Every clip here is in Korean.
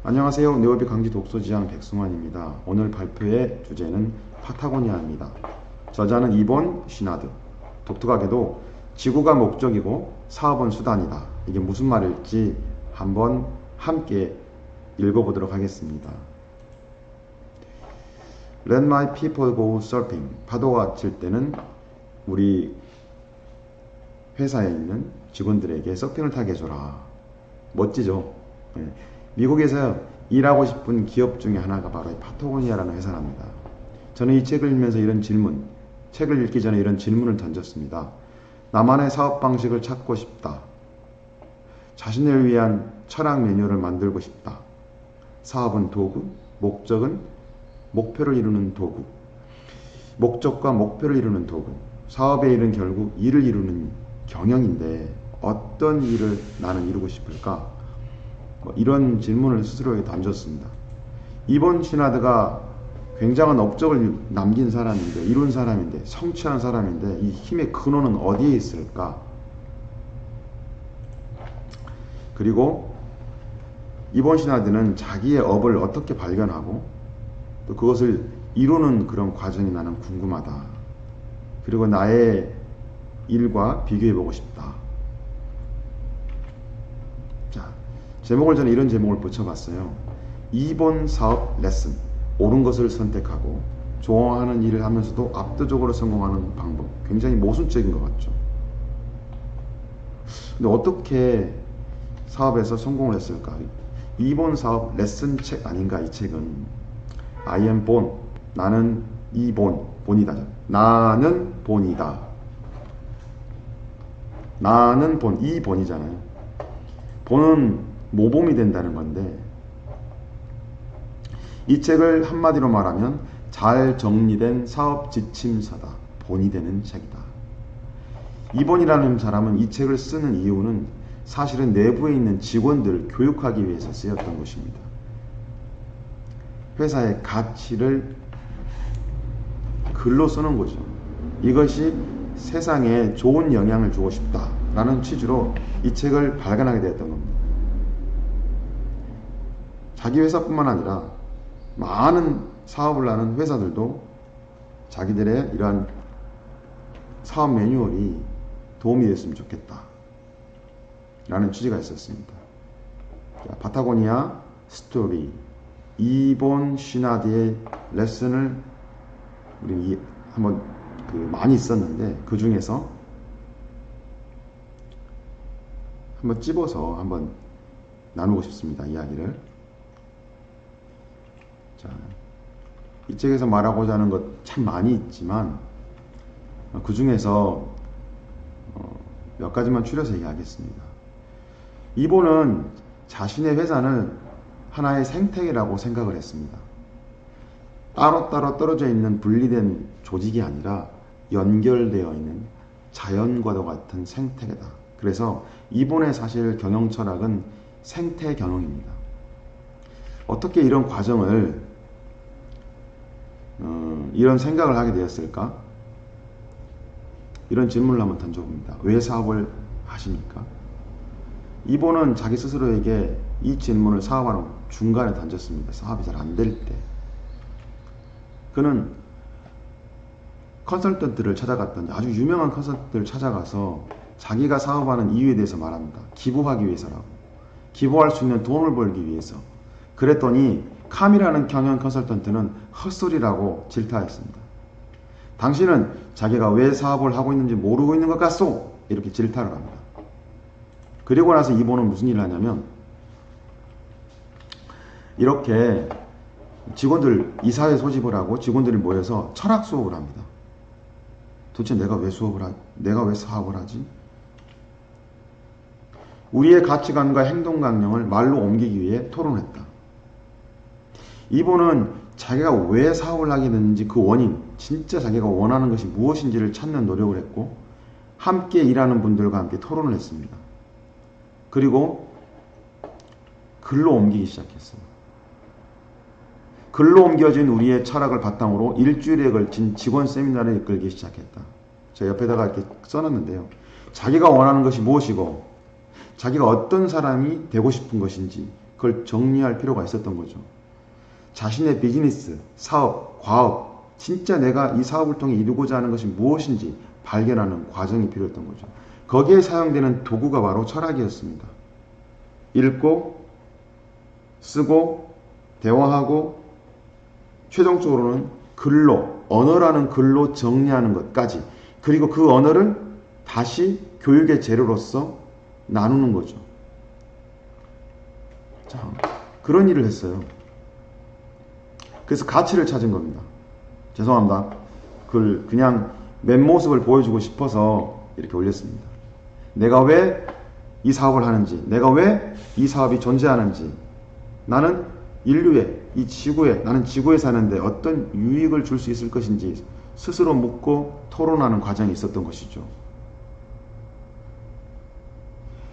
안녕하세요. 네오비 강지 독서지향 백승환입니다. 오늘 발표의 주제는 파타고니아입니다. 저자는 이본 시나드. 독특하게도 지구가 목적이고 사업은 수단이다. 이게 무슨 말일지 한번 함께 읽어보도록 하겠습니다. Let my people go surfing. 파도가 칠 때는 우리 회사에 있는 직원들에게 서핑을 타게 해줘라. 멋지죠? 네. 미국에서 일하고 싶은 기업 중에 하나가 바로 파타고니아라는 회사랍니다. 저는 이 책을 읽으면서 책을 읽기 전에 이런 질문을 던졌습니다. 나만의 사업 방식을 찾고 싶다. 자신을 위한 철학 매뉴얼을 만들고 싶다. 사업은 도구, 목적은 목표를 이루는 도구. 목적과 목표를 이루는 도구. 사업의 일은 결국 일을 이루는 경영인데 어떤 일을 나는 이루고 싶을까? 이런 질문을 스스로에게 던졌습니다. 이본 시나드가 굉장한 업적을 남긴 사람인데, 이룬 사람인데, 성취한 사람인데 이 힘의 근원은 어디에 있을까? 그리고 이본 시나드는 자기의 업을 어떻게 발견하고 또 그것을 이루는 그런 과정이 나는 궁금하다. 그리고 나의 일과 비교해보고 싶다. 자, 제목을 저는 이런 제목을 붙여봤어요. 이본 사업 레슨. 옳은 것을 선택하고 좋아하는 일을 하면서도 압도적으로 성공하는 방법. 굉장히 모순적인 것 같죠. 근데 어떻게 사업에서 성공을 했을까? 이본 사업 레슨 책 아닌가 이 책은. I am born. 나는 본이다. 나는 본이다. 나는 이 본이잖아요. 본은 모범이 된다는 건데, 이 책을 한마디로 말하면 잘 정리된 사업 지침서다. 본이 되는 책이다. 이본이라는 사람은 이 책을 쓰는 이유는 사실은 내부에 있는 직원들을 교육하기 위해서 쓰였던 것입니다. 회사의 가치를 글로 쓰는 거죠. 이것이 세상에 좋은 영향을 주고 싶다라는 취지로 이 책을 발간하게 되었던 겁니다. 자기 회사뿐만 아니라 많은 사업을 하는 회사들도 자기들의 이러한 사업 매뉴얼이 도움이 됐으면 좋겠다 라는 취지가 있었습니다. 자, 파타고니아 스토리 이본 시나드의 레슨을 우리 한번 많이 있었는데 그 중에서 한번 찝어서 한번 나누고 싶습니다. 이야기를. 자, 이 책에서 말하고자 하는 것 참 많이 있지만 그 중에서 몇 가지만 추려서 이야기하겠습니다. 이본은 자신의 회사는 하나의 생태계라고 생각을 했습니다. 따로따로 떨어져 있는 분리된 조직이 아니라 연결되어 있는 자연과도 같은 생태계다. 그래서 이본의 사실 경영 철학은 생태 경영입니다. 어떻게 이런 과정을 이런 생각을 하게 되었을까? 이런 질문을 한번 던져봅니다. 왜 사업을 하십니까? 이본은 자기 스스로에게 이 질문을 사업하는 중간에 던졌습니다. 사업이 잘 안 될 때. 그는 컨설턴트를 찾아갔던 아주 유명한 컨설턴트를 찾아가서 자기가 사업하는 이유에 대해서 말합니다. 기부하기 위해서라고. 기부할 수 있는 돈을 벌기 위해서. 그랬더니 캄이라는 경영 컨설턴트는 헛소리라고 질타했습니다. 당신은 자기가 왜 사업을 하고 있는지 모르고 있는 것 같소? 이렇게 질타를 합니다. 그리고 나서 이본은 무슨 일을 하냐면 이렇게 직원들 이사회 소집을 하고 직원들이 모여서 철학 수업을 합니다. 도대체 내가 왜 사업을 하지? 우리의 가치관과 행동 강령을 말로 옮기기 위해 토론했다. 이본은 자기가 왜 사업을 하게 됐는지 그 원인, 진짜 자기가 원하는 것이 무엇인지를 찾는 노력을 했고 함께 일하는 분들과 함께 토론을 했습니다. 그리고 글로 옮기기 시작했어요. 글로 옮겨진 우리의 철학을 바탕으로 일주일에 걸친 직원 세미나를 이끌기 시작했다. 제가 옆에다가 이렇게 써놨는데요. 자기가 원하는 것이 무엇이고 자기가 어떤 사람이 되고 싶은 것인지 그걸 정리할 필요가 있었던 거죠. 자신의 비즈니스, 사업, 과업, 진짜 내가 이 사업을 통해 이루고자 하는 것이 무엇인지 발견하는 과정이 필요했던 거죠. 거기에 사용되는 도구가 바로 철학이었습니다. 읽고, 쓰고, 대화하고, 최종적으로는 글로, 언어라는 글로 정리하는 것까지, 그리고 그 언어를 다시 교육의 재료로서 나누는 거죠. 자, 그런 일을 했어요. 그래서 가치를 찾은 겁니다. 죄송합니다. 그냥 맨모습을 보여주고 싶어서 이렇게 올렸습니다. 내가 왜 이 사업을 하는지, 내가 왜 이 사업이 존재하는지, 나는 인류에, 이 지구에, 나는 지구에 사는데 어떤 유익을 줄 수 있을 것인지 스스로 묻고 토론하는 과정이 있었던 것이죠.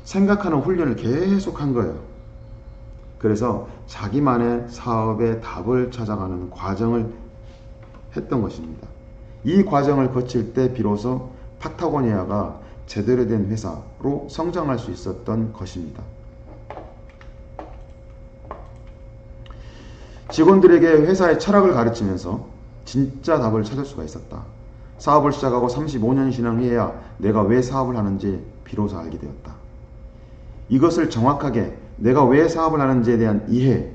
생각하는 훈련을 계속 한 거예요. 그래서 자기만의 사업의 답을 찾아가는 과정을 했던 것입니다. 이 과정을 거칠 때 비로소 파타고니아가 제대로 된 회사로 성장할 수 있었던 것입니다. 직원들에게 회사의 철학을 가르치면서 진짜 답을 찾을 수가 있었다. 사업을 시작하고 35년 지난 후에야 내가 왜 사업을 하는지 비로소 알게 되었다. 이것을 정확하게 내가 왜 사업을 하는지에 대한 이해,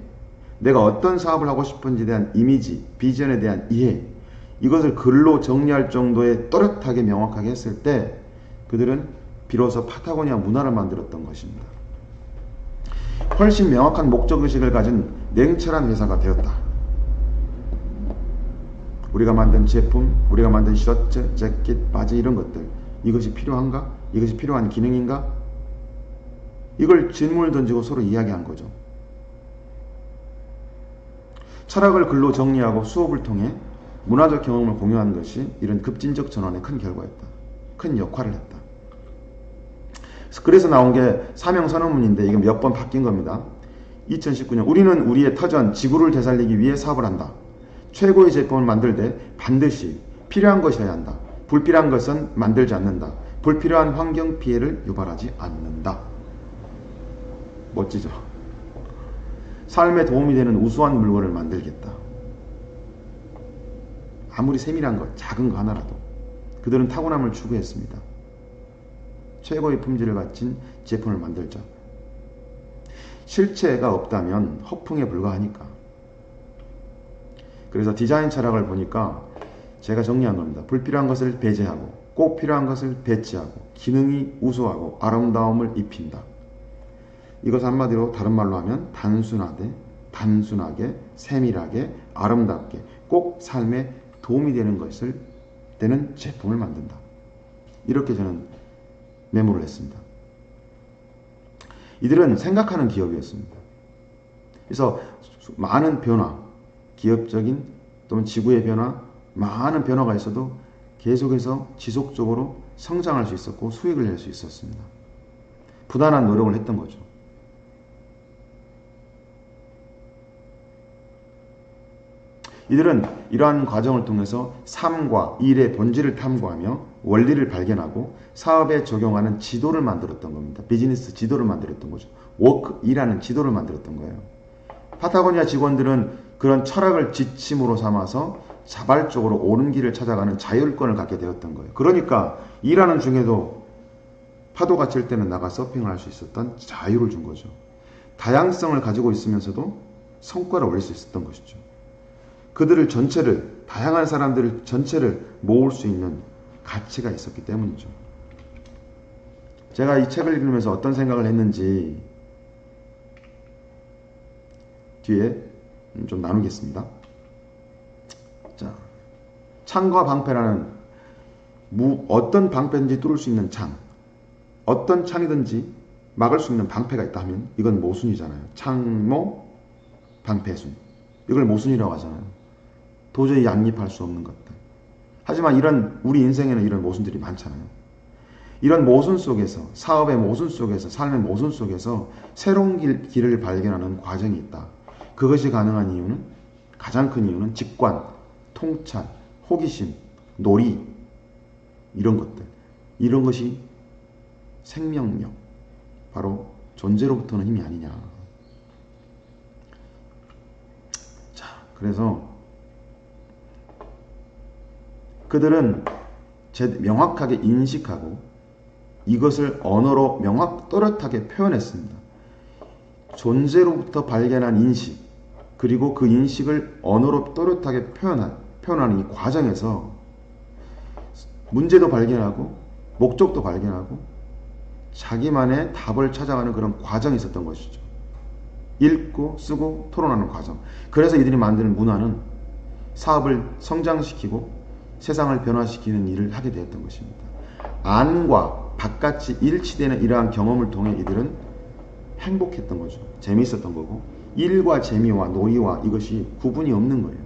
내가 어떤 사업을 하고 싶은지에 대한 이미지, 비전에 대한 이해, 이것을 글로 정리할 정도의 또렷하게 명확하게 했을 때 그들은 비로소 파타고니아 문화를 만들었던 것입니다. 훨씬 명확한 목적의식을 가진 냉철한 회사가 되었다. 우리가 만든 제품, 우리가 만든 셔츠, 재킷, 바지 이런 것들, 이것이 필요한가? 이것이 필요한 기능인가? 이걸 질문을 던지고 서로 이야기한 거죠. 철학을 글로 정리하고 수업을 통해 문화적 경험을 공유하는 것이 이런 급진적 전환의 큰 결과였다. 큰 역할을 했다. 그래서 나온 게 사명선언문인데 이거 몇 번 바뀐 겁니다. 2019년 우리는 우리의 터전 지구를 되살리기 위해 사업을 한다. 최고의 제품을 만들 때 반드시 필요한 것이어야 한다. 불필요한 것은 만들지 않는다. 불필요한 환경 피해를 유발하지 않는다. 멋지죠? 삶에 도움이 되는 우수한 물건을 만들겠다. 아무리 세밀한 것, 작은 거 하나라도 그들은 타고남을 추구했습니다. 최고의 품질을 갖춘 제품을 만들자. 실체가 없다면 허풍에 불과하니까. 그래서 디자인 철학을 보니까 제가 정리한 겁니다. 불필요한 것을 배제하고 꼭 필요한 것을 배치하고 기능이 우수하고 아름다움을 입힌다. 이것 한마디로 다른 말로 하면 단순하게 세밀하게 아름답게 꼭 삶에 도움이 되는 제품을 만든다. 이렇게 저는 메모를 했습니다. 이들은 생각하는 기업이었습니다. 그래서 많은 변화, 기업적인 또는 지구의 변화, 많은 변화가 있어도 계속해서 지속적으로 성장할 수 있었고 수익을 낼 수 있었습니다. 부단한 노력을 했던 거죠. 이들은 이러한 과정을 통해서 삶과 일의 본질을 탐구하며 원리를 발견하고 사업에 적용하는 지도를 만들었던 겁니다. 비즈니스 지도를 만들었던 거죠. 일하는 지도를 만들었던 거예요. 파타고니아 직원들은 그런 철학을 지침으로 삼아서 자발적으로 옳은 길을 찾아가는 자율권을 갖게 되었던 거예요. 그러니까 일하는 중에도 파도가 칠 때는 나가 서핑을 할 수 있었던 자유를 준 거죠. 다양성을 가지고 있으면서도 성과를 올릴 수 있었던 것이죠. 그들을 전체를, 다양한 사람들을 전체를 모을 수 있는 가치가 있었기 때문이죠. 제가 이 책을 읽으면서 어떤 생각을 했는지 뒤에 좀 나누겠습니다. 자, 창과 방패라는 어떤 방패든지 뚫을 수 있는 창, 어떤 창이든지 막을 수 있는 방패가 있다 하면 이건 모순이잖아요. 창모, 방패순. 이걸 모순이라고 하잖아요. 도저히 양립할 수 없는 것들. 하지만 우리 인생에는 이런 모순들이 많잖아요. 이런 모순 속에서, 사업의 모순 속에서, 삶의 모순 속에서 새로운 길을 발견하는 과정이 있다. 그것이 가능한 이유는, 가장 큰 이유는 직관, 통찰, 호기심, 놀이, 이런 것들. 이런 것이 생명력, 바로 존재로부터 오는 힘이 아니냐. 그래서 그들은 명확하게 인식하고 이것을 언어로 또렷하게 표현했습니다. 존재로부터 발견한 인식, 그리고 그 인식을 언어로 또렷하게 표현하는 이 과정에서 문제도 발견하고 목적도 발견하고 자기만의 답을 찾아가는 그런 과정이 있었던 것이죠. 읽고 쓰고 토론하는 과정. 그래서 이들이 만드는 문화는 사업을 성장시키고 세상을 변화시키는 일을 하게 되었던 것입니다. 안과 바깥이 일치되는 이러한 경험을 통해 이들은 행복했던 거죠. 재미있었던 거고, 일과 재미와 놀이와 이것이 구분이 없는 거예요.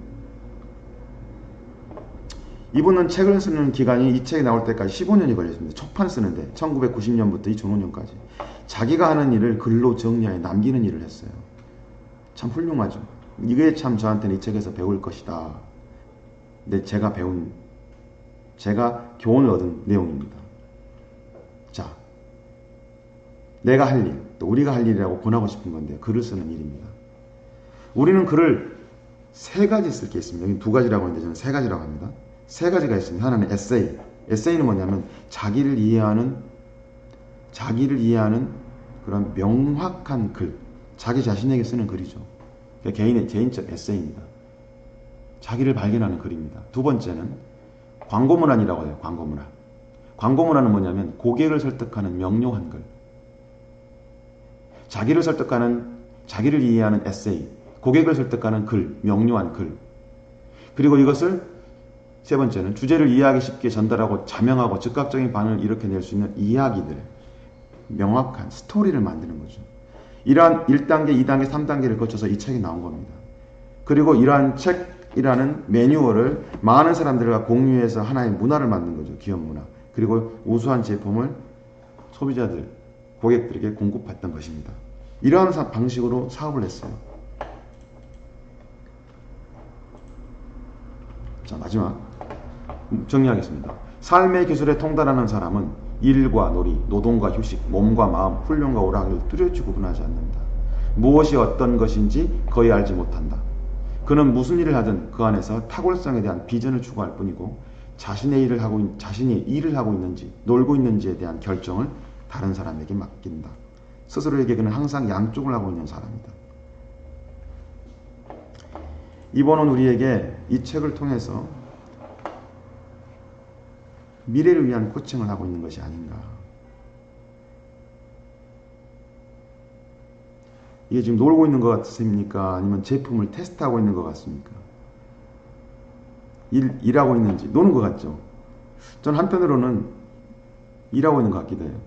이분은 책을 쓰는 기간이 이 책이 나올 때까지 15년이 걸렸습니다. 초판 쓰는데 1990년부터 2005년까지 자기가 하는 일을 글로 정리하여 남기는 일을 했어요. 참 훌륭하죠. 이게 참 저한테는 이 책에서 배울 것이다. 근데 제가 교훈을 얻은 내용입니다. 자, 내가 할 일, 또 우리가 할 일이라고 권하고 싶은 건데 글을 쓰는 일입니다. 우리는 글을 세 가지 쓸 게 있습니다. 여기 두 가지라고 하는데 저는 세 가지라고 합니다. 세 가지가 있습니다. 하나는 에세이. 에세이는 뭐냐면 자기를 이해하는 그런 명확한 글, 자기 자신에게 쓰는 글이죠. 그러니까 개인적 에세이입니다. 자기를 발견하는 글입니다. 두 번째는 광고문안이라고 해요. 광고문안. 광고문안은 뭐냐면 고객을 설득하는 명료한 글. 자기를 이해하는 에세이, 고객을 설득하는 글, 명료한 글. 그리고 이것을 세 번째는 주제를 이해하기 쉽게 전달하고 자명하고 즉각적인 반응을 일으켜낼 수 있는 이야기들, 명확한 스토리를 만드는 거죠. 이러한 1단계, 2단계, 3단계를 거쳐서 이 책이 나온 겁니다. 그리고 이러한 책이라는 매뉴얼을 많은 사람들과 공유해서 하나의 문화를 만든 거죠. 기업 문화. 그리고 우수한 제품을 소비자들, 고객들에게 공급했던 것입니다. 이러한 방식으로 사업을 했어요. 자, 마지막 정리하겠습니다. 삶의 기술에 통달하는 사람은 일과 놀이, 노동과 휴식, 몸과 마음, 훈련과 오락을 뚜렷이 구분하지 않는다. 무엇이 어떤 것인지 거의 알지 못한다. 그는 무슨 일을 하든 그 안에서 탁월성에 대한 비전을 추구할 뿐이고 자신이 일을 하고 있는지 놀고 있는지에 대한 결정을 다른 사람에게 맡긴다. 스스로에게 그는 항상 양쪽을 하고 있는 사람이다. 이번은 우리에게 이 책을 통해서 미래를 위한 코칭을 하고 있는 것이 아닌가. 이게 지금 놀고 있는 것 같습니까? 아니면 제품을 테스트하고 있는 것 같습니까? 일하고 있는지, 노는 것 같죠? 전 한편으로는 일하고 있는 것 같기도 해요.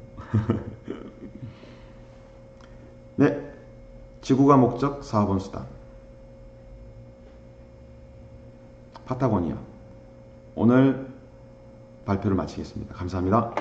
네, 지구가 목적, 사업은 수단. 파타고니아. 오늘 발표를 마치겠습니다. 감사합니다.